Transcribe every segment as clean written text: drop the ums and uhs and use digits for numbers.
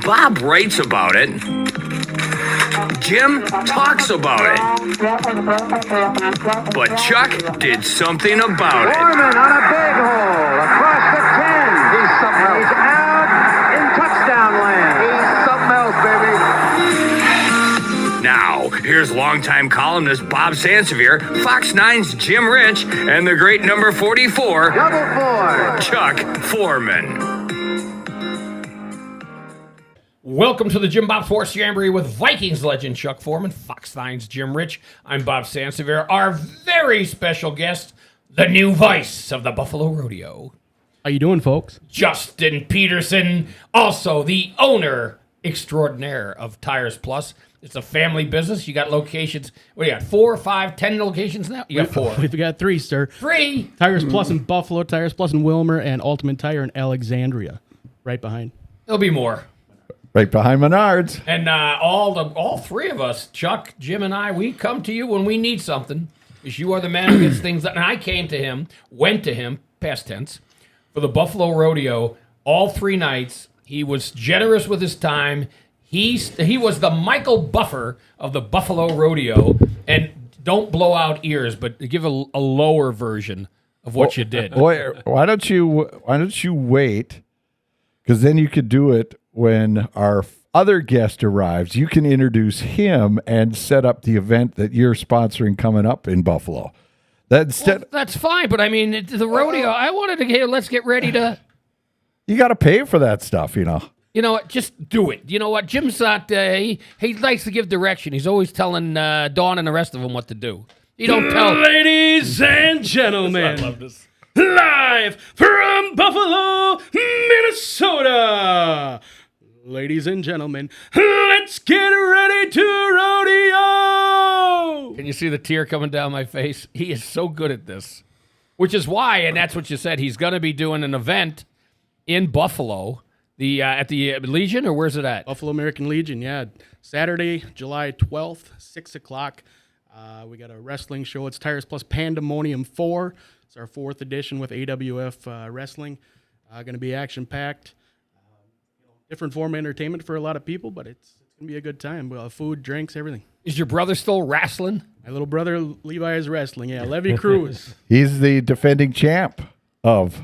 Bob writes about it. Jim talks about it. But Chuck did something about it. Foreman on a big hole across the 10. He's something else. He's out in touchdown land. He's something else, baby. Now, here's longtime columnist Bob Sansevere, Fox 9's Jim Rich, and the great number 44, Double 4. Chuck Foreman. Welcome to the JimBob Sports Jamboree with Vikings legend Chuck Foreman, Fox 9's Jim Rich. I'm Bob Sansevere. Our very special guest, the new voice of the Buffalo Rodeo. How you doing, folks? Justin Peterson, also the owner extraordinaire of Tires Plus. It's a family business. You got locations. What do you got? 4, 5, 10 locations now? You got 4. We've got 3, sir. 3. Tires Plus in Buffalo, Tires Plus in Wilmer, and Ultimate Tire in Alexandria. Right behind. There'll be more. Right behind Menards. And all 3 of us, Chuck, Jim, and I, we come to you when we need something. Because you are the man who gets things done. And I came to him, went to him, past tense, for the Buffalo Rodeo all 3 nights. He was generous with his time. He was the Michael Buffer of the Buffalo Rodeo. And don't blow out ears, but give a lower version of what you did. Why don't you wait? Because then you could do it when our other guest arrives. You can introduce him and set up the event that you're sponsoring coming up in Buffalo. That's fine, but I mean, the rodeo, I wanted to get, let's get ready to... You got to pay for that stuff, you know. You know what? Just do it. You know what? Jim's not, he likes to give direction. He's always telling Dawn and the rest of them what to do. You don't tell... Ladies and gentlemen. I love this. Live from Buffalo, Minnesota. Ladies and gentlemen, let's get ready to rodeo. Can you see the tear coming down my face? He is so good at this. Which is why, and that's what you said, he's going to be doing an event in Buffalo, at the Legion, or where's it at? Buffalo American Legion, yeah. Saturday, July 12th, 6 o'clock. We got a wrestling show. It's Tires Plus Pandemonium 4. It's our 4th edition with AWF wrestling. Going to be action-packed. Different form of entertainment for a lot of people, but it's going to be a good time. Food, drinks, everything. Is your brother still wrestling? My little brother, Levi, is wrestling. Yeah, Levy Cruz. He's the defending champ of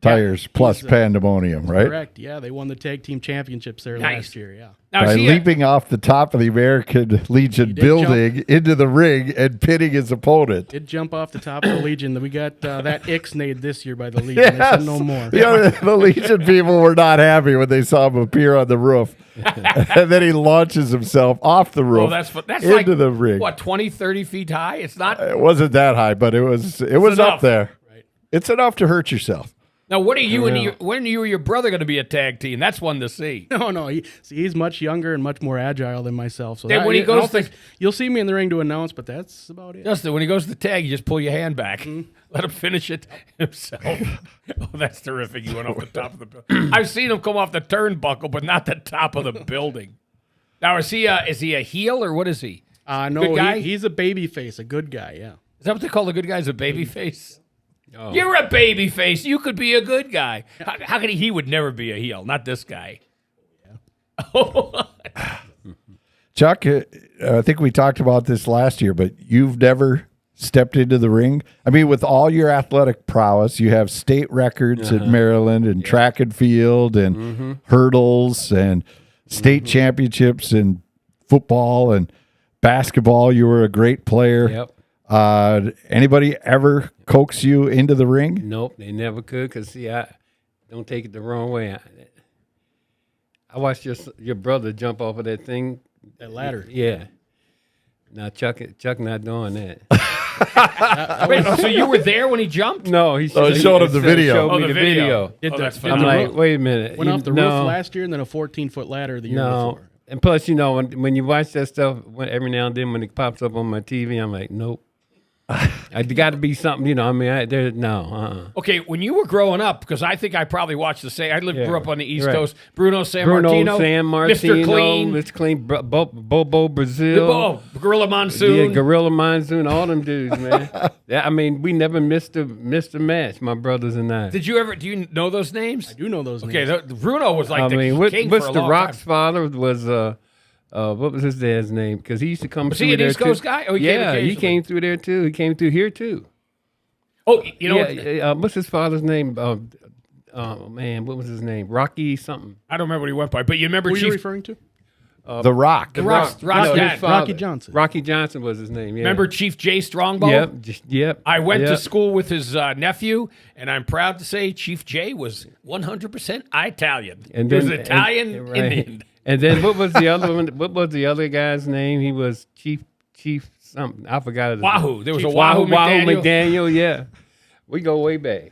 Tires Plus Pandemonium, right? Correct, yeah. They won the tag team championships there last year, yeah. Now, By leaping off the top of the American Legion building into the ring and pitting his opponent. Did jump off the top of the Legion. We got that ixnayed this year by the Legion. They said no more. The Legion people were not happy when they saw him appear on the roof. And then he launches himself off the roof that's into like, the ring. What, 20, 30 feet high? It's not... It wasn't that high, but it was up there. Right. It's enough to hurt yourself. Now, when are you and your brother going to be a tag team? That's one to see. No. He's much younger and much more agile than myself. So when he goes you'll see me in the ring to announce, but that's about it. Justin, when he goes to the tag, you just pull your hand back. Let him finish it himself. Oh, that's terrific. He went off the top of the building. I've seen him come off the turnbuckle, but not the top of the building. Now, is he a heel or what is he? No, good guy? He's a baby face, a good guy, yeah. Is that what they call the good guys, a baby face? Oh. You're a baby face. You could be a good guy. How could he would never be a heel, not this guy. Yeah. Chuck, I think we talked about this last year, but you've never stepped into the ring. I mean, with all your athletic prowess, you have state records at Maryland and track and field and hurdles and state championships in football and basketball. You were a great player. Yep. Anybody ever coax you into the ring? Nope, they never could. Cause see, I don't take it the wrong way. I watched your brother jump off of that thing, that ladder. Yeah. Now Chuck not doing that. Wait, so you were there when he jumped? No, he showed him the video. Showed me the video. I'm like, wait a minute. Went off the roof last year, and then a 14-foot ladder the year before. And plus, when you watch that stuff, every now and then when it pops up on my TV, I'm like, nope. got to be something, you know. I mean, no. Okay, when you were growing up, because I think I probably watched the same. Grew up on the East Coast. Bruno San Martino, Mr. Clean, Mr. Clean, Bobo Brazil, Gorilla Monsoon, yeah, Gorilla Monsoon, all them dudes, man. Yeah, I mean, we never missed a match, my brothers and I. Do you know those names? I do know those names. Okay, Bruno was like king what's for a the long Rock's time. father was what was his dad's name? Because he used to come Was through he an there East Coast too. guy? Oh, he yeah, came he occasionally. came through there too. He came through here too. Oh, you know, What's his father's name? Oh man, what was his name? Rocky something. I don't remember what he went by, but you remember Who are you Chief referring to? The Rock. Rock's No, dad. his father. Rocky Johnson. Rocky Johnson was his name. Yeah. Remember Chief Jay Strongbow? Yep. I went to Yep. school with his nephew, and I'm proud to say Chief Jay was 100% Italian. He was Italian right. Indian. And then what was the other one? What was the other guy's name? He was Chief something. I forgot his Wahoo. name. There was Chief a Wahoo McDaniel. McDaniel. Yeah, we go way back.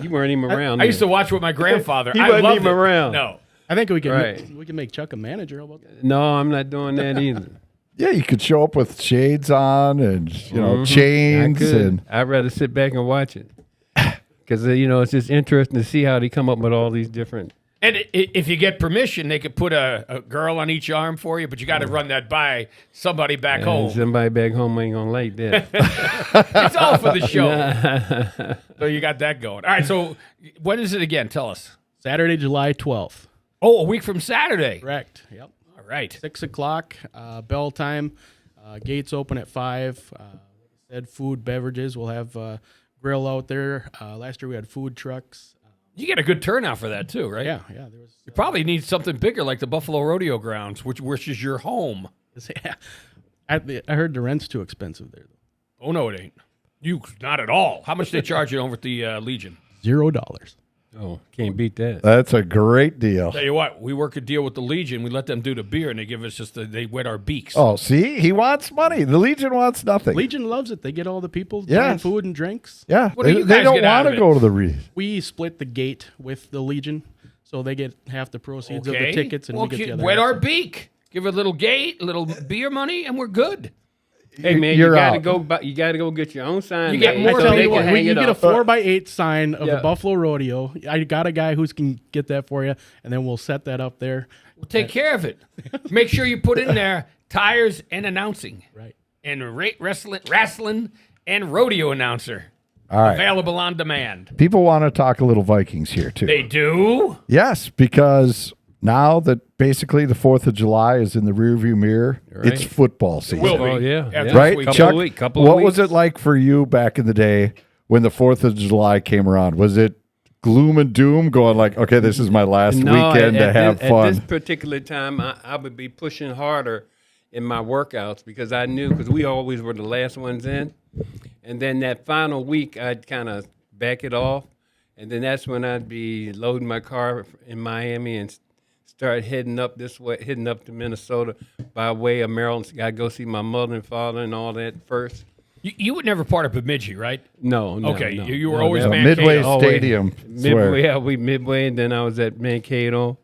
You weren't even around. I used to watch with my grandfather. He I wasn't loved even it. around. No. I think we can Right. we can make Chuck a manager. How about that? No, I'm not doing that either. Yeah, you could show up with shades on and I chains could. and I'd rather sit back and watch it because it's just interesting to see how they come up with all these different. And if you get permission, they could put a girl on each arm for you, but you got to run that by somebody back And home. somebody back home ain't gonna like that. It's all for the show. So you got that going. All right, so when is it again? Tell us. Saturday, July 12th. Oh, a week from Saturday. Correct. Yep. All right. 6 o'clock, bell time. Gates open at 5. Said food, beverages. We'll have grill out there. Last year we had food trucks. You get a good turnout for that too, right? Yeah. There was. You probably need something bigger like the Buffalo Rodeo Grounds, which is your home. Yeah. I heard the rent's too expensive there. Oh, no, it ain't. You not at all. How much they charge you over at the Legion? $0. Oh, can't beat that. that's a great deal. Tell you what, we work a deal with the Legion. We let them do the beer, and they give us they wet our beaks. Oh, see, he wants money. The Legion wants nothing. Legion loves it. They get all the people buying Yes. food and drinks. Yeah, What do you they guys don't get out want of to it? go to the We split the gate with the Legion, so they get half the proceeds of the tickets, and well, we get the other wet half. our beak. Give it a little gate, a little beer money, and we're good. Hey man, You're you gotta out. go. You gotta go get your own sign. You get made more so Tell they you can what, hang you it get a up. 4x8 sign of Yeah. the Buffalo Rodeo. I got a guy who can get that for you, and then we'll set that up there. We'll take care of it. Make sure you put in there tires and announcing, Right. and wrestling and rodeo announcer. All right. Available on demand. People want to talk a little Vikings here too. They do. Yes, because now that basically the 4th of July is in the rearview mirror, it's football season. Will be. Oh, yeah. After Yeah. Right, this week. Couple of What weeks. was it like for you back in the day when the 4th of July came around? Was it gloom and doom going like, okay, this is my last weekend to have fun? At this particular time, I would be pushing harder in my workouts because I knew because we always were the last ones in, and then that final week I'd kind of back it off, and then that's when I'd be loading my car in Miami and start heading up this way, heading up to Minnesota by way of Maryland. I'd go see my mother and father and all that first. You were never part of Bemidji, right? No. Okay, no, you were no, always no. Mankato. Midway Always. Stadium. Midway, yeah, Midway, and then I was at Mankato.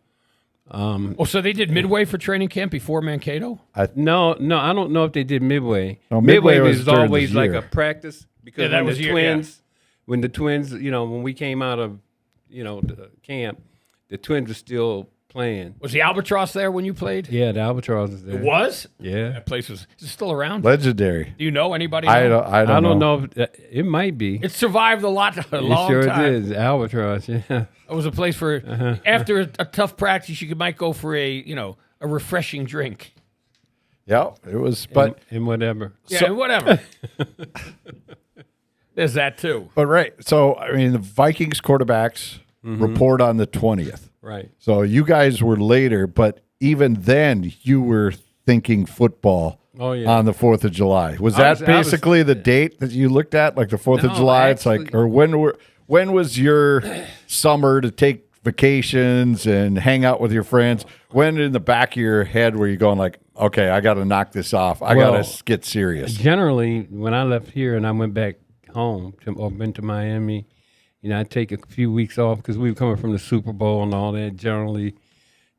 Oh, so they did Midway for training camp before Mankato? No, I don't know if they did Midway. No, Midway was during always the like year. a practice because Yeah, that when was the year- twins, when the twins, when we came out of, the camp, the twins were still playing. Was the Albatross there when you played? Yeah, the Albatross was there. It was? Yeah, That place was is it still around? Legendary. Do you know anybody? I know? don't. I don't know. If, it might be. It survived a long It sure time. did. Albatross. Yeah. It was a place for after a tough practice, you might go for a refreshing drink. Yeah, it was. But and whatever. Yeah, whatever. There's that too. but right. So I mean, the Vikings quarterbacks report on the 20th. Right. So you guys were later, but even then you were thinking football. Oh, yeah. On the 4th of July. Was I that was- basically the date that you looked at, like the 4th of No, July? actually- It's like, or when was your summer to take vacations and hang out with your friends? When in the back of your head were you going like, okay, I got to knock this off. I got Well, to get serious. Generally, when I left here and I went back home or been to Miami, I'd take a few weeks off because we were coming from the Super Bowl and all that. Generally,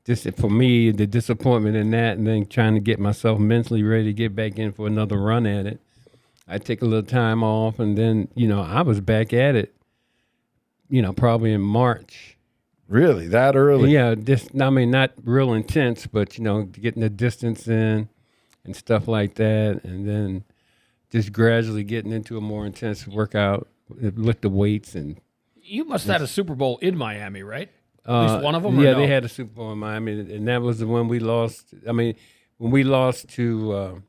just for me, the disappointment in that, and then trying to get myself mentally ready to get back in for another run at it. I'd take a little time off, and then, I was back at it, probably in March. Really, that early? Yeah, not real intense, but, getting the distance in and stuff like that, and then just gradually getting into a more intense workout, lift the weights. And you must have had a Super Bowl in Miami, right? At least one of them? Yeah, or no? they had a Super Bowl in Miami, and that was the one we lost. I mean, when we lost to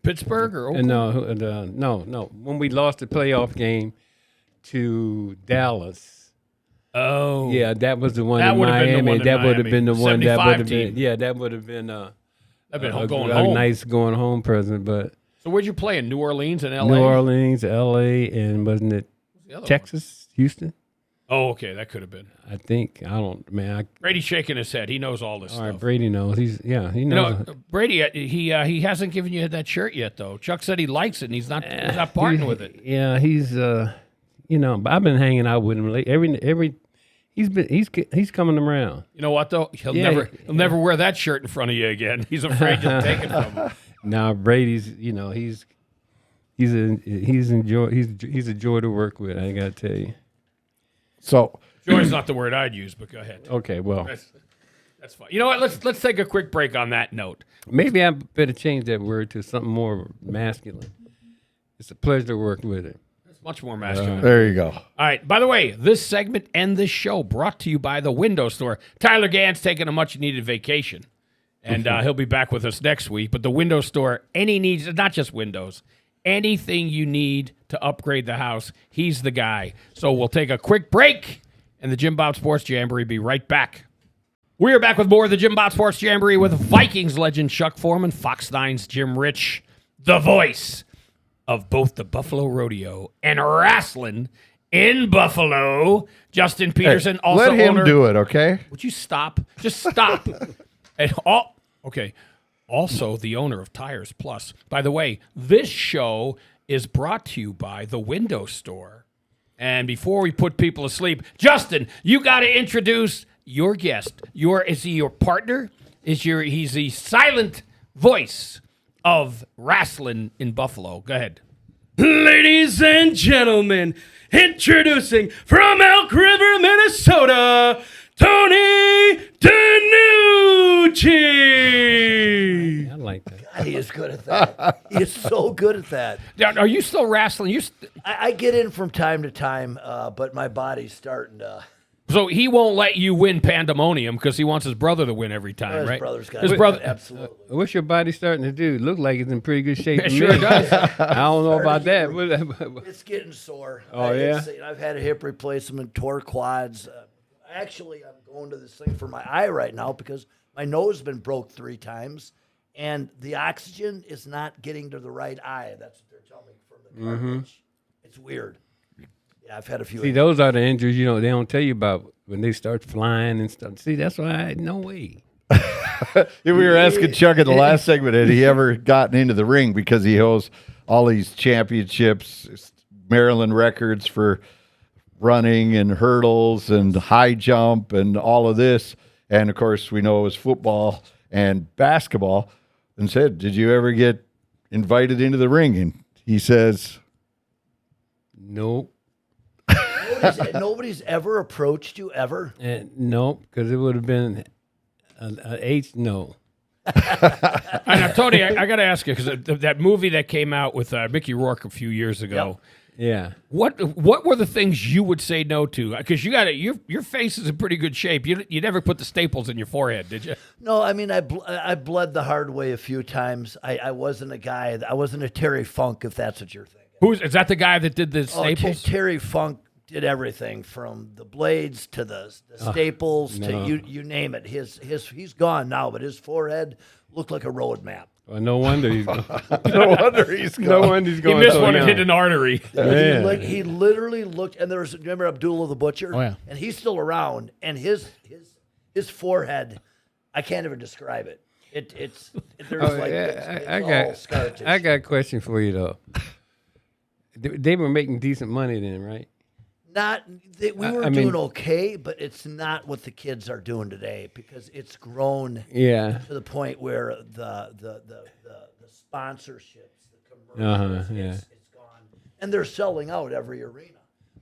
Pittsburgh or Oakland? no. When we lost the playoff game to Dallas. Oh. Yeah, that was the one That in would have been the Miami. one in That would have been the one that 75 would have team. been. Yeah, that would have been That'd been a going home. nice going home present. But So where'd you play? In New Orleans and L.A.? New Orleans, L.A., and wasn't it The other Texas, Houston? one? Oh, okay. That could have been. I think. I don't. Man, Brady's shaking his head. He knows all this all stuff. right. Brady knows. He knows. You know, Brady, he hasn't given you that shirt yet, though. Chuck said he likes it, and he's not parting with it. Yeah, he's but I've been hanging out with him every. He's coming around. You know what, though? He'll Yeah, never wear that shirt in front of you again. He's afraid you'll take it from him. Now Brady's, he's a joy to work with. I gotta tell you. So Joy's not the word I'd use, but go ahead. Okay, well, That's fine. You know what? Let's take a quick break on that note. maybe I better change that word to something more masculine. It's a pleasure to work with him. It's much more masculine. there you go. All right. By the way, this segment and this show brought to you by the Window Store. Tyler Gann's taking a much-needed vacation, and he'll be back with us next week. But the Window Store, any needs, not just windows, anything you need to upgrade the house, he's the guy. So we'll take a quick break, and the JimBob Sports Jamboree be right back. We are back with more of the JimBob Sports Jamboree with Vikings legend Chuck Foreman, Fox 9's Jim Rich, the voice of both the Buffalo Rodeo and wrestling in Buffalo. Justin Peterson, Hey, also let him owner. do it, okay? Would you stop? Just stop. Okay. Also, the owner of Tires Plus. By the way, this show is brought to you by the Window Store. And before we put people asleep, Justin, you got to introduce your guest. Is he your partner? He's the silent voice of wrestling in Buffalo. Go ahead. Ladies and gentlemen, introducing from Elk River, Minnesota, Tony DeNucci. I like that. He is good at that. He is so good at that. Now, are you still wrestling? I get in from time to time, but my body's starting to. So he won't let you win Pandemonium because he wants his brother to win every time, His right? brother's got His it. brother. Absolutely. What's your body starting to do? Look like it's in pretty good shape. It to sure me. does. I don't know about that. It's getting sore. Oh, yeah? I've had a hip replacement, tore quads. Actually, I'm going to this thing for my eye right now because my nose has been broke 3 times, and the oxygen is not getting to the right eye. That's what they're telling me from the cartilage. It's weird. Yeah, I've had a few. See, those are the injuries, they don't tell you about when they start flying and stuff. See, that's why no way. We were asking Chuck in the last segment, had he ever gotten into the ring because he holds all these championships, Maryland records for running and hurdles and high jump and all of this. And, of course, we know it was football and basketball. And said, did you ever get invited into the ring? And he says, Nope. Nobody's ever approached you ever. Nope, because it would have been an H. No. Now, Tony, I got to ask you because that movie that came out with Mickey Rourke a few years ago. Yeah. What were the things you would say no to? Because your face is in pretty good shape. You never put the staples in your forehead, did you? No, I mean, I bled the hard way a few times. I wasn't a guy. I wasn't a Terry Funk, if that's what you're thinking. Is that the guy that did the staples? Terry Funk did everything from the blades to the staples to you name it. He's gone now, but his forehead looked like a road map. Well, no wonder he's gone. no wonder he's No gone. wonder he's He going. missed so one and young. hit an artery. Man. He literally looked, and remember Abdullah the Butcher? Oh, yeah. And he's still around, and his forehead, I can't even describe it. It's all scar tissue. I got a question for you though. They were making decent money then, right? We were doing okay, but it's not what the kids are doing today because it's grown Yeah. to the point where the sponsorships, the Burnsville. Yeah. It's gone, and they're selling out every arena.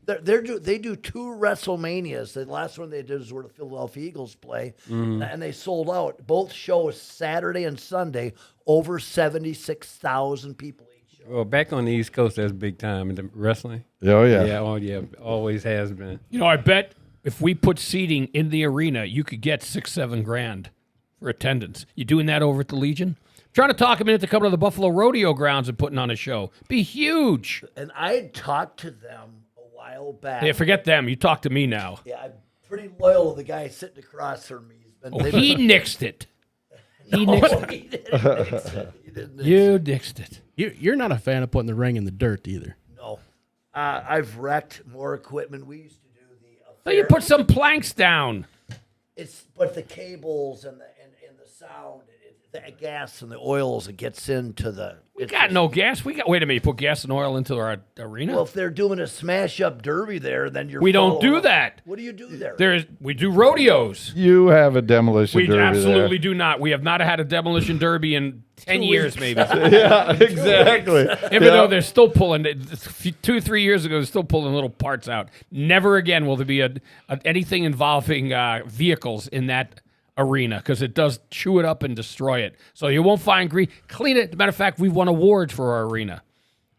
They do 2 WrestleManias. The last one they did is where the Philadelphia Eagles play, and they sold out. Both shows Saturday and Sunday, over 76,000 people each show. Well, back on the East Coast, that's big time in the wrestling. Oh, yeah. Yeah, always has been. You know, I bet if we put seating in the arena, you could get $6-7 grand for attendance. You doing that over at the Legion? Trying to talk him into coming to the Buffalo Rodeo grounds and putting on a show. Be huge. And I had talked to them a while back. Yeah, forget them. You talk to me now. Yeah, I'm pretty loyal to the guy sitting across from me. He nixed it. He nixed it. He didn't mix it. He didn't mix You nixed it. You're not a fan of putting the ring in the dirt either. No. I've wrecked more equipment. We used to do the So you put some planks down. but the cables and the sound, the gas and the oils, it gets into the. We got no gas. Wait a minute. You put gas and oil into our arena? Well, if they're doing a smash up derby there, then you're. We don't do following up. that. What do you do there? We do rodeos. You have a demolition We derby absolutely do not. We have not had a demolition derby in 10 years, maybe. there. Yeah, exactly. Even though they're still pulling, 2-3 years ago, they're still pulling little parts out. Never again will there be anything involving vehicles in that arena because it does chew it up and destroy it. So you won't find clean it. As a matter of fact, we've won awards for our arena.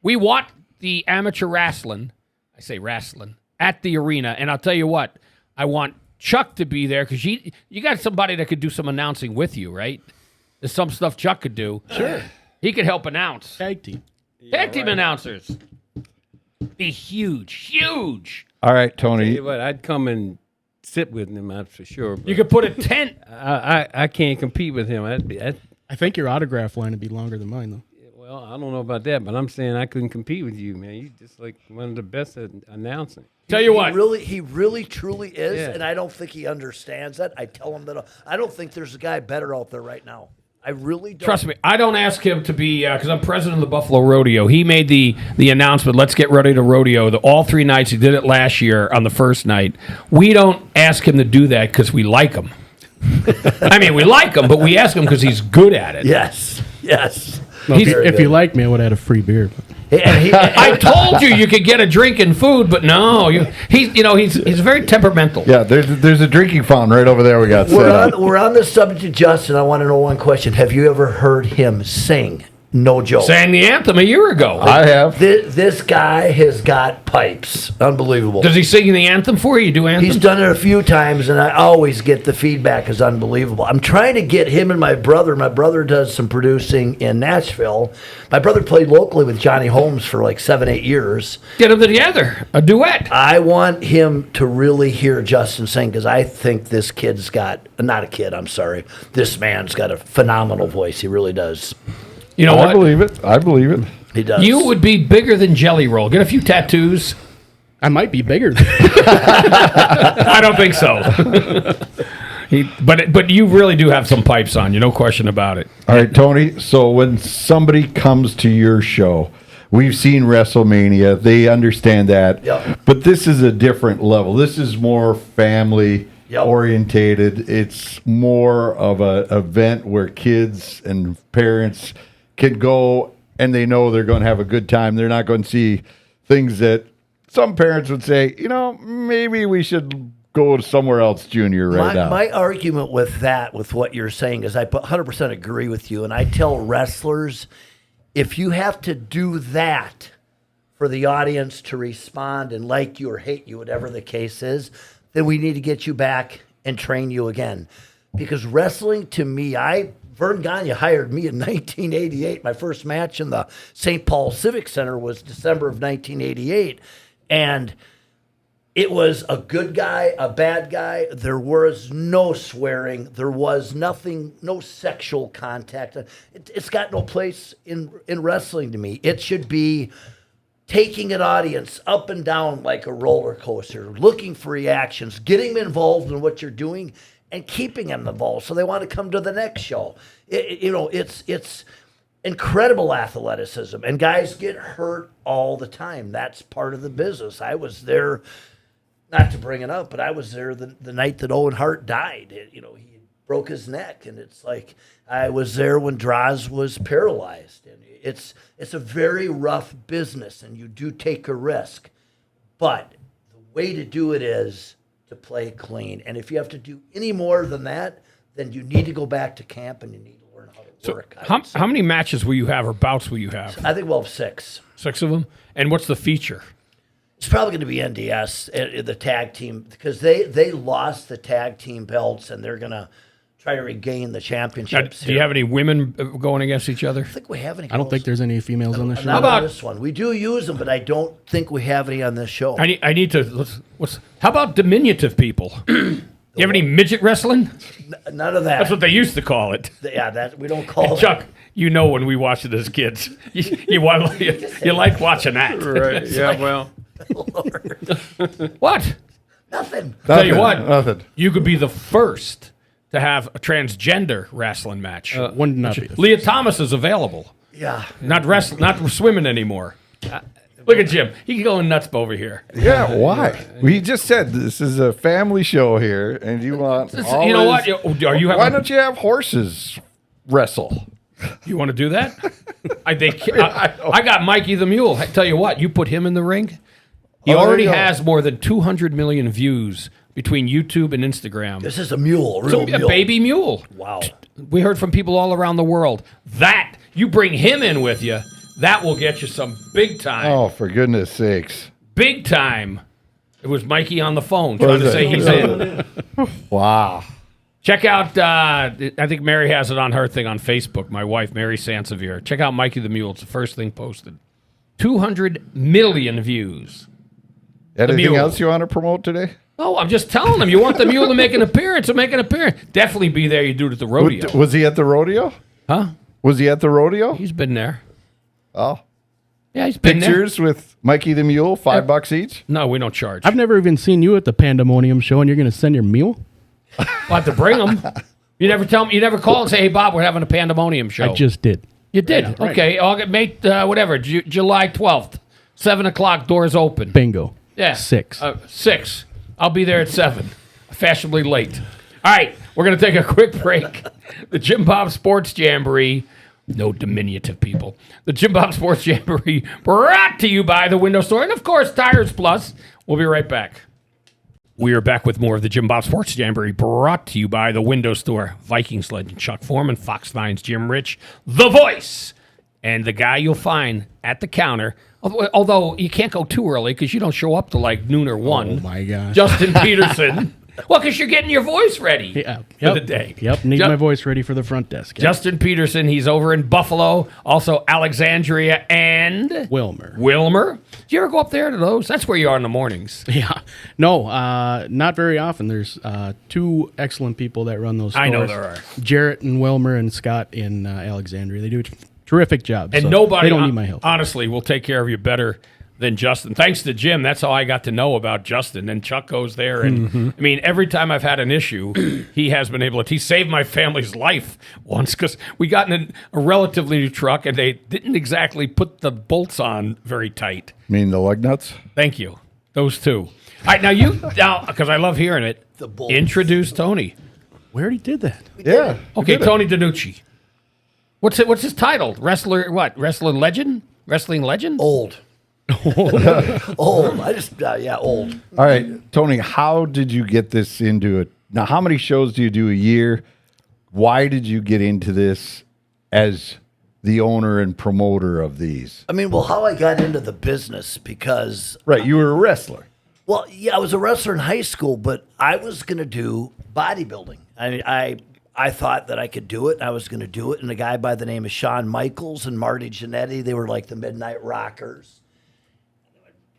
We want the amateur wrestling, I say wrestling, at the arena. And I'll tell you what, I want Chuck to be there because you got somebody that could do some announcing with you, right? There's some stuff Chuck could do. Sure. He could help announce. Tag team. Tag team announcers. Be huge. All right, Tell Tony. you what, I'd come and sit with him, that's for sure. But You could put a tent. I can't compete with him. I think your autograph line would be longer than mine, though. Well, I don't know about that, but I'm saying I couldn't compete with you, man. You just like one of the best at announcing. Tell you what. He really, truly is, Yeah. and I don't think he understands that. I tell him that I don't think there's a guy better out there right now. I really don't. Trust me, I don't ask him to be because I'm president of the Buffalo Rodeo. He made the announcement. Let's get ready to rodeo. All 3 nights. He did it last year on the first night. We don't ask him to do that because we like him. I mean, we like him, but we ask him because he's good at it. Yes. Well, if you like me, I would have had a free beer. I told you could get a drink and food, but no, he's very temperamental. Yeah, there's a drinking fountain right over there. We got set up. We're on the subject of Justin. I want to know one question. Have you ever heard him sing? No joke. Sang the anthem a year ago. I have. This guy has got pipes. Unbelievable. Does he sing the anthem for you? You do anthem? He's done it a few times, and I always get the feedback is unbelievable. I'm trying to get him and my brother. My brother does some producing in Nashville. My brother played locally with Johnny Holmes for like 7-8 years. Get them together. A duet. I want him to really hear Justin sing because I think this kid's got, not a kid, I'm sorry. This man's got a phenomenal voice. He really does. You know what? I believe it. He does. You would be bigger than Jelly Roll. Get a few tattoos. I might be bigger. I don't think so. But you really do have some pipes on you, no question about it. All right, Tony. So when somebody comes to your show, we've seen WrestleMania. They understand that. Yep. But this is a different level. This is more family orientated. It's more of an event where kids and parents can go and they know they're going to have a good time. They're not going to see things that some parents would say, maybe we should go somewhere else, Junior, now. My argument with that, with what you're saying, is I 100% agree with you. And I tell wrestlers, if you have to do that for the audience to respond and like you or hate you, whatever the case is, then we need to get you back and train you again. Because wrestling, to me, Vern Gagne hired me in 1988. My first match in the St. Paul Civic Center was December of 1988. And it was a good guy, a bad guy. There was no swearing. There was nothing, no sexual contact. It's got no place in wrestling to me. It should be taking an audience up and down like a roller coaster, looking for reactions, getting them involved in what you're doing, and keeping them involved so they want to come to the next show. It's incredible athleticism, and guys get hurt all the time. That's part of the business. I was there, not to bring it up, but I was there the night that Owen Hart died. He broke his neck, and it's like I was there when Draws was paralyzed, and it's a very rough business, and you do take a risk, but the way to do it is to play clean, and if you have to do any more than that, then you need to go back to camp and you need to learn how to work. How many matches will you have or bouts will you have? I think we'll have 6. 6 of them? And what's the feature? It's probably going to be NDS, the tag team, because they lost the tag team belts, and they're going to try to regain the Now, championships. do you have any women going against each other? I think we have any. I don't think there's any females on the show. Not about- on this one? We do use them, but I don't think we have any on this show. I need to. How about diminutive people? You have any midget wrestling? None of that. That's what they used to call it. Yeah, that we don't call Chuck, you know when we watched it as kids, you like watching that. Right. Yeah. Well. What? Nothing. Tell you what, Nothing. you could be the first to have a transgender wrestling match. One not be. Leah Thomas is available. Yeah. Not swimming anymore. Look at Jim. He's going nuts over here. Yeah, why? We just said this is a family show here, and you want all You know what? this- Are you Why having, don't you have horses wrestle? you want to do that? I got Mikey the Mule. I tell you what, you put him in the ring. He Oh, there already you go. has more than 200 million views between YouTube and Instagram. This is a mule, So, real a mule. baby mule. Wow. We heard from people all around the world. That, you bring him in with you, that will get you some big time. Oh, for goodness sakes. Big time. It was Mikey on the phone trying Was to it? say he's in. Wow. Check out, I think Mary has it on her thing on Facebook, my wife, Mary Sansevere. Check out Mikey the Mule. It's the first thing posted. 200 million views. Anything mule. else you want to promote today? Oh, I'm just telling them. You want the mule to make an appearance, so make an appearance. Definitely be there. You do it at the rodeo. Was he at the rodeo? Huh? Was he at the rodeo? He's been there. Oh. Yeah, he's been Pictures with Mikey the Mule, $5 each? there. No, we don't charge. I've never even seen you at the Pandemonium show, and you're going to send your mule? We'll have to bring them. You never tell me. You never call and say, "Hey, Bob, we're having a pandemonium show." I just did. You did. Yeah, right. Okay. August, whatever. July 12th, 7:00. Doors open. Bingo. Yeah. 6. 6. I'll be there at 7. Fashionably late. All right. We're gonna take a quick break. The JimBob Sports Jamboree. No diminutive people. The JimBob Sports Jamboree brought to you by the Window Store and, of course, Tires Plus. We'll be right back. We are back with more of the JimBob Sports Jamboree brought to you by the Window Store. Vikings legend Chuck Foreman, Fox 9's Jim Rich, the voice, and the guy you'll find at the counter. Although you can't go too early because you don't show up till like noon or 1. Oh, my gosh. Justin Peterson. Well, because you're getting your voice ready for the day. Yep, need my voice ready for the front desk. Yep. Justin Peterson, he's over in Buffalo. Also Alexandria and Wilmer. Do you ever go up there to those? That's where you are in the mornings. Yeah. No, not very often. There's 2 excellent people that run those stores. I know there are. Jarrett and Wilmer and Scott in Alexandria. They do a terrific job. And so nobody, they don't need my help. honestly, will take care of you better than Justin. Thanks to Jim, that's how I got to know about Justin. And Chuck goes there. And I mean, every time I've had an issue, he has been able to. He saved my family's life once because we got in a relatively new truck and they didn't exactly put the bolts on very tight. Mean the lug nuts? Thank you. Those 2. All right, now, because I love hearing it, The bolts. introduce Tony. We already did that. Yeah. Okay, Tony DeNucci. What's his title? Wrestler, what? Wrestling legend? Wrestling legend? Old. Old. I just, old. All right, Tony, how did you get this into it? Now, how many shows do you do a year? Why did you get into this as the owner and promoter of these? I mean, well, how I got into the business because, Right, you were a wrestler. well, yeah, I was a wrestler in high school, but I was going to do bodybuilding. I thought that I could do it. I was going to do it. And a guy by the name of Shawn Michaels and Marty Jannetty, they were like the Midnight Rockers.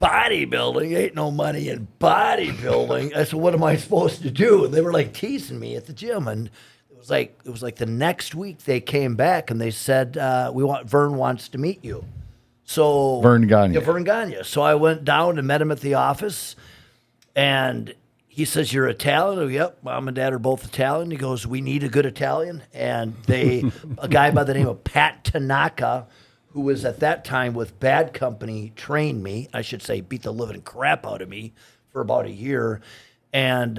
Bodybuilding, ain't no money in bodybuilding. I said, what am I supposed to do? And they were like teasing me at the gym. And it was like the next week they came back and they said, Vern wants to meet you. So Vern Gagne. Yeah, Vern Gagne. So I went down and met him at the office, and he says, "You're Italian?" Oh, yep. Mom and Dad are both Italian. He goes, "We need a good Italian." And a guy by the name of Pat Tanaka, who was at that time with Bad Company, trained me. I should say, beat the living crap out of me for about a year. And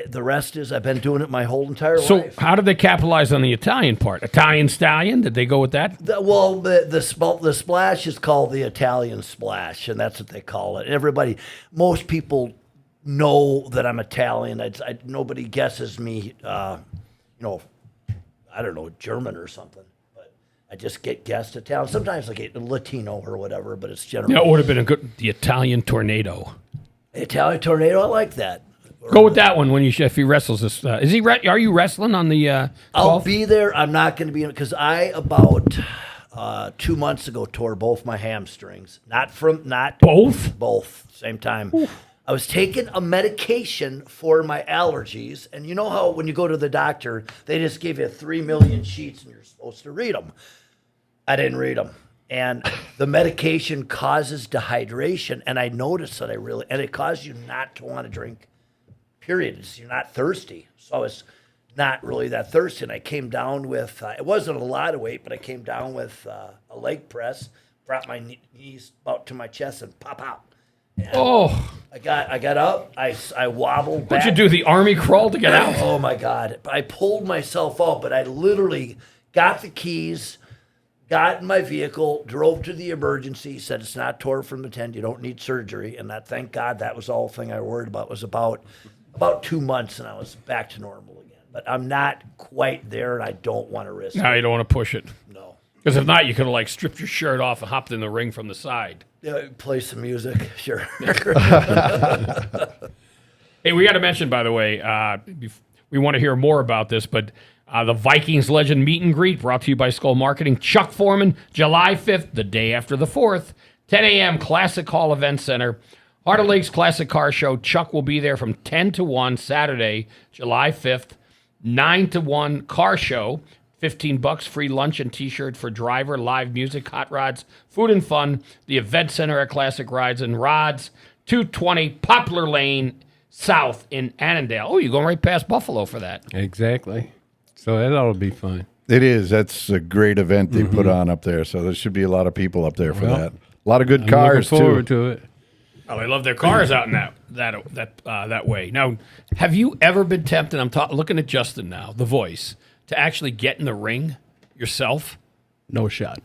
The rest is I've been doing it my whole entire So life. how did they capitalize on the Italian part? Italian stallion? Did they go with that? The splash is called the Italian splash, and that's what they call it. Most people know that I'm Italian. Nobody guesses me, I don't know, German or something. But I just get guessed Italian. Sometimes I get Latino or whatever, but it's generally That would have been the Italian tornado. Italian tornado. I like that. Go with that one if he wrestles this. Is he? Are you wrestling on the? I'll 12th? be there. I'm not going to be in because I about 2 months ago tore both my hamstrings. Not both same time. Oof. I was taking a medication for my allergies, and you know how when you go to the doctor, they just give you 3 million sheets and you're supposed to read them. I didn't read them. And the medication causes dehydration, and I noticed that and it causes you not to want to drink. Period. You're not thirsty. So it's not really that thirsty. And I came down with, it wasn't a lot of weight, but I came down with a leg press, brought my knees about to my chest and pop out. And I got up, I wobbled back. What'd you do, the army crawl to get out? Oh my God. I pulled myself out, but I literally got the keys, got in my vehicle, drove to the emergency, said it's not tore from the tendon, you don't need surgery. And thank God that was the whole thing I worried about. It was about 2 months and I was back to normal again. But I'm not quite there and I don't want to risk it. No, you don't want to push it. No. Because if not, you could have stripped your shirt off and hopped in the ring from the side. Yeah, play some music, sure. Hey, we got to mention, by the way, we want to hear more about this, but the Vikings Legend Meet and Greet brought to you by Skull Marketing. Chuck Foreman, July 5th, the day after the 4th, 10 a.m., Classic Hall Event Center. Heart of Lakes Classic Car Show. Chuck will be there from 10 to 1 Saturday, July 5th, 9 to 1 car show. $15 free lunch and T-shirt for driver, live music, hot rods, food and fun. The event center at Classic Rides and Rods, 220 Poplar Lane South in Annandale. Oh, you're going right past Buffalo for that. Exactly. So that ought to be fun. It is. That's a great event they put on up there. So there should be a lot of people up there for that. A lot of good cars looking forward to it. Oh, they love their cars out in that way. Now, have you ever been tempted? I'm looking at Justin now, the voice, to actually get in the ring yourself? No shot.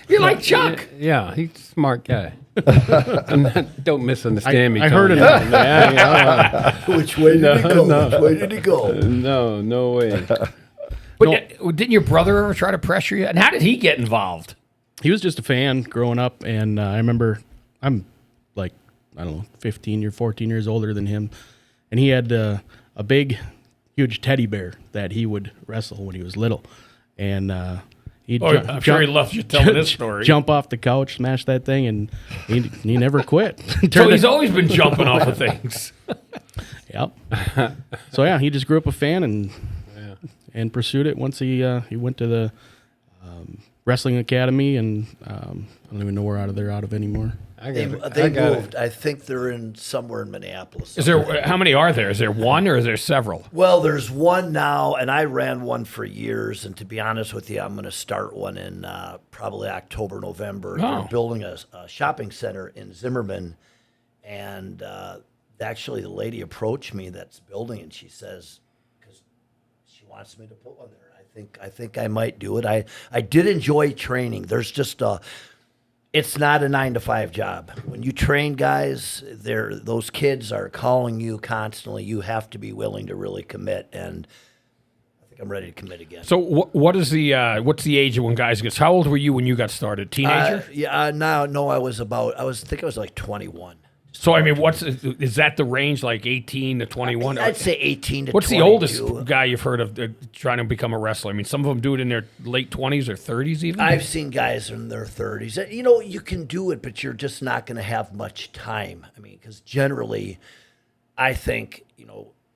You're like Chuck. Yeah, he's a smart guy. Don't misunderstand me. I heard it. Which way did he go? Which way did he go? No way. But didn't your brother ever try to pressure you? And how did he get involved? He was just a fan growing up, and I remember I'm 15 or 14 years older than him, and he had a big, huge teddy bear that he would wrestle when he was little, and I'm sure he loves you telling this story. Jump off the couch, smash that thing, and he never quit. So he's always been jumping off of things. Yep. So yeah, he just grew up a fan and pursued it. Once he went to the wrestling academy, and I don't even know where they're out of anymore. They moved. I think they're somewhere in Minneapolis. Is there? How many are there? Is there one or is there several? Well, there's one now, and I ran one for years. And to be honest with you, I'm going to start one in probably October, November. Oh. They're building a shopping center in Zimmerman, and actually, the lady approached me that's building, and she says, because she wants me to put one there. I think I might do it. I did enjoy training. There's just it's not a 9-to-5 job. When you train guys, those kids are calling you constantly. You have to be willing to really commit, and I think I'm ready to commit again. So what's the age of when guys get? How old were you when you got started? Teenager? No, I was like 21. So I mean, is that the range, like 18 to 21? I'd say 18 to 22. What's the oldest guy you've heard of trying to become a wrestler? I mean, some of them do it in their late 20s or 30s even? I've seen guys in their 30s. You can do it, but you're just not going to have much time. I mean, because generally, I think,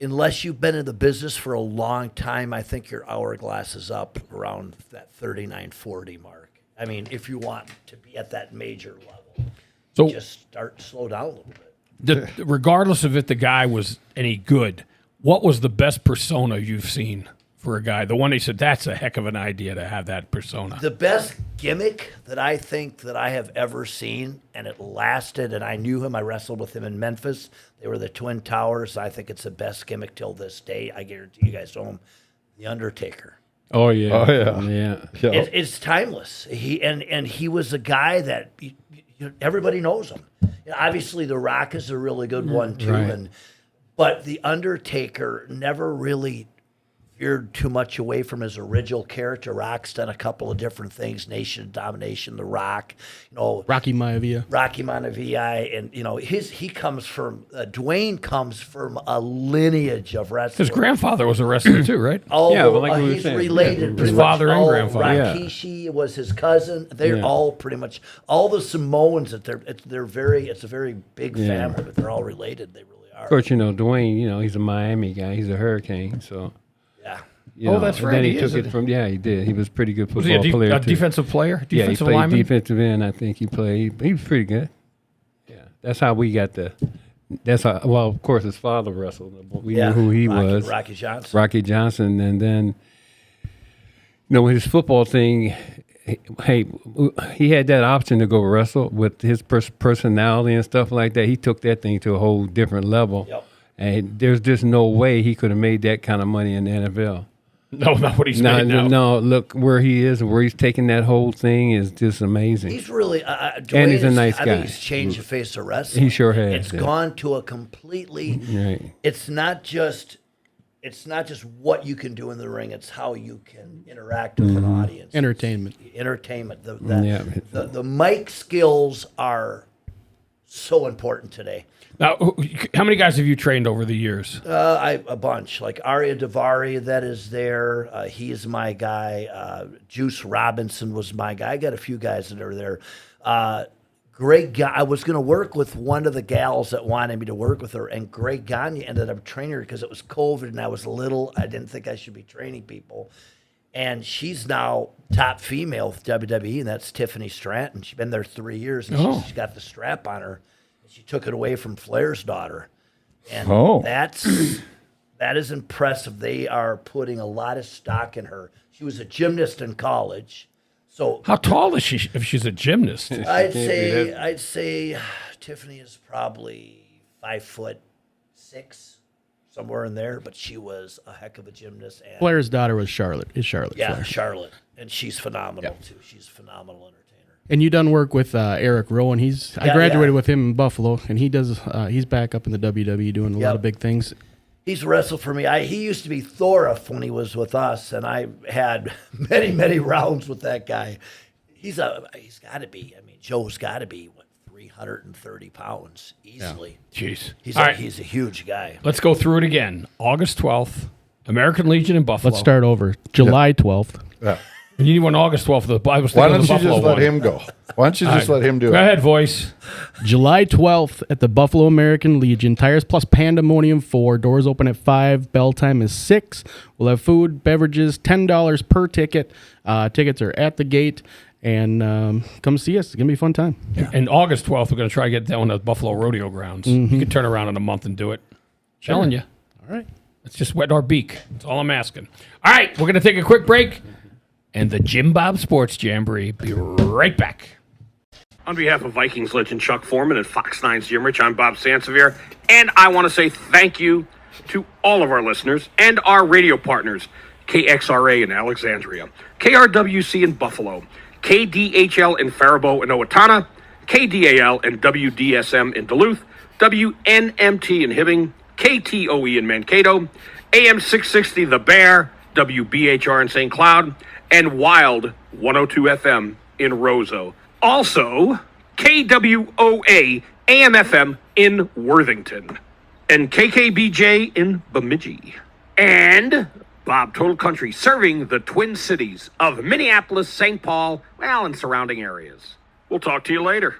unless you've been in the business for a long time, I think your hourglass is up around that 39, 40 mark. I mean, if you want to be at that major level. So just slow down a little bit. Regardless of if the guy was any good, what was the best persona you've seen for a guy? The one he said, that's a heck of an idea to have that persona. The best gimmick that I think that I have ever seen, and it lasted, and I knew him. I wrestled with him in Memphis. They were the Twin Towers. I think it's the best gimmick till this day. I guarantee you guys know him. The Undertaker. Oh yeah. Oh, yeah. Yeah. It's timeless. He was a guy that everybody knows him. Obviously, The Rock is a really good one too, Right. but the Undertaker never really veered too much away from his original character. Rock's done a couple of different things: Nation of Domination, The Rock, Rocky Maivia. and he comes from Dwayne comes from a lineage of wrestling. His grandfather was a wrestler too, right? All Yeah, but like we were he's saying, related. His pretty much father and all. grandfather. Yeah. Rikishi was his cousin. They're all pretty much all the Samoans. It's a very big family, but they're all related. They really are. Of course, Dwayne. He's a Miami guy. He's a Hurricane. So. Yeah. That's and right, Then he he took is it a- from. Yeah, he did. He was a pretty good Was he football player a too. defensive player? Yeah, he Defensive played lineman? defensive end. I think he played. He was pretty good. Yeah, that's how we got the. That's how. Well, of course, his father wrestled. We knew who he was. Rocky Johnson. Rocky Johnson, and then, his football thing. Hey, he had that option to go wrestle with his personality and stuff like that. He took that thing to a whole different level. Yep. And there's just no way he could have made that kind of money in the NFL. No, not what he's made now. No, look where he is, where he's taking that whole thing is just amazing. He's really And he's a nice I guy. think he's changed the face of wrestling. He sure has, It's yeah. gone to a completely. Right. It's not just what you can do in the ring. It's how you can interact with an audience. Entertainment. Entertainment. Yeah. The mic skills are so important today. Now, how many guys have you trained over the years? A bunch, like Arya Davari, that is there. He is my guy. Juice Robinson was my guy. I got a few guys that are there. Greg, I was going to work with one of the gals that wanted me to work with her, and Greg Gagne ended up training her because it was COVID and I was little. I didn't think I should be training people. And she's now top female with WWE, and that's Tiffany Stratton. She's been there 3 years, and she's got the strap on her. She took it away from Flair's daughter. And that is impressive. They are putting a lot of stock in her. She was a gymnast in college. So How tall is she if she's a gymnast? I'd say Tiffany is probably 5'6", somewhere in there, but she was a heck of a gymnast. And Flair's daughter was Charlotte. Is Charlotte Flair. Charlotte. And she's phenomenal too. She's a phenomenal entertainer. And you done work with Eric Rowan. I graduated with him in Buffalo, and he does. He's back up in the WWE doing a lot of big things. He's wrestled for me. He used to be Thorif when he was with us, and I had many, many rounds with that guy. He's got to be. I mean, Joe's got to be 330 pounds easily. Jeez. He's All right, a huge guy. let's go through it again. August 12th, American Legion in Buffalo. Let's start over. July 12th. Yeah. You need one August 12th. I was Why thinking don't of the you Buffalo just let one. him go? Why don't you just let him do Go it? ahead, voice. July 12th at the Buffalo American Legion. Tires plus Pandemonium 4. Doors open at 5. Bell time is 6. We'll have food, beverages, $10 per ticket. Tickets are at the gate. And come see us. It's going to be a fun time. And August 12th, we're going to try to get down to Buffalo Rodeo Grounds. You can turn around in a month and do it. Telling you. All right. Let's just wet our beak. That's all I'm asking. All right, we're going to take a quick break. And the JimBob Sports Jamboree. Be right back. On behalf of Vikings legend Chuck Foreman and Fox 9's Jim Rich, I'm Bob Sansevere, and I want to say thank you to all of our listeners and our radio partners, KXRA in Alexandria, KRWC in Buffalo, KDHL in Faribault and Owatonna, KDAL and WDSM in Duluth, WNMT in Hibbing, KTOE in Mankato, AM 660 The Bear, WBHR in St. Cloud, and Wild 102 FM in Roseau. Also, KWOA AM FM in Worthington, and KKBJ in Bemidji, and Bob Total Country serving the Twin Cities of Minneapolis, St. Paul, and surrounding areas. We'll talk to you later.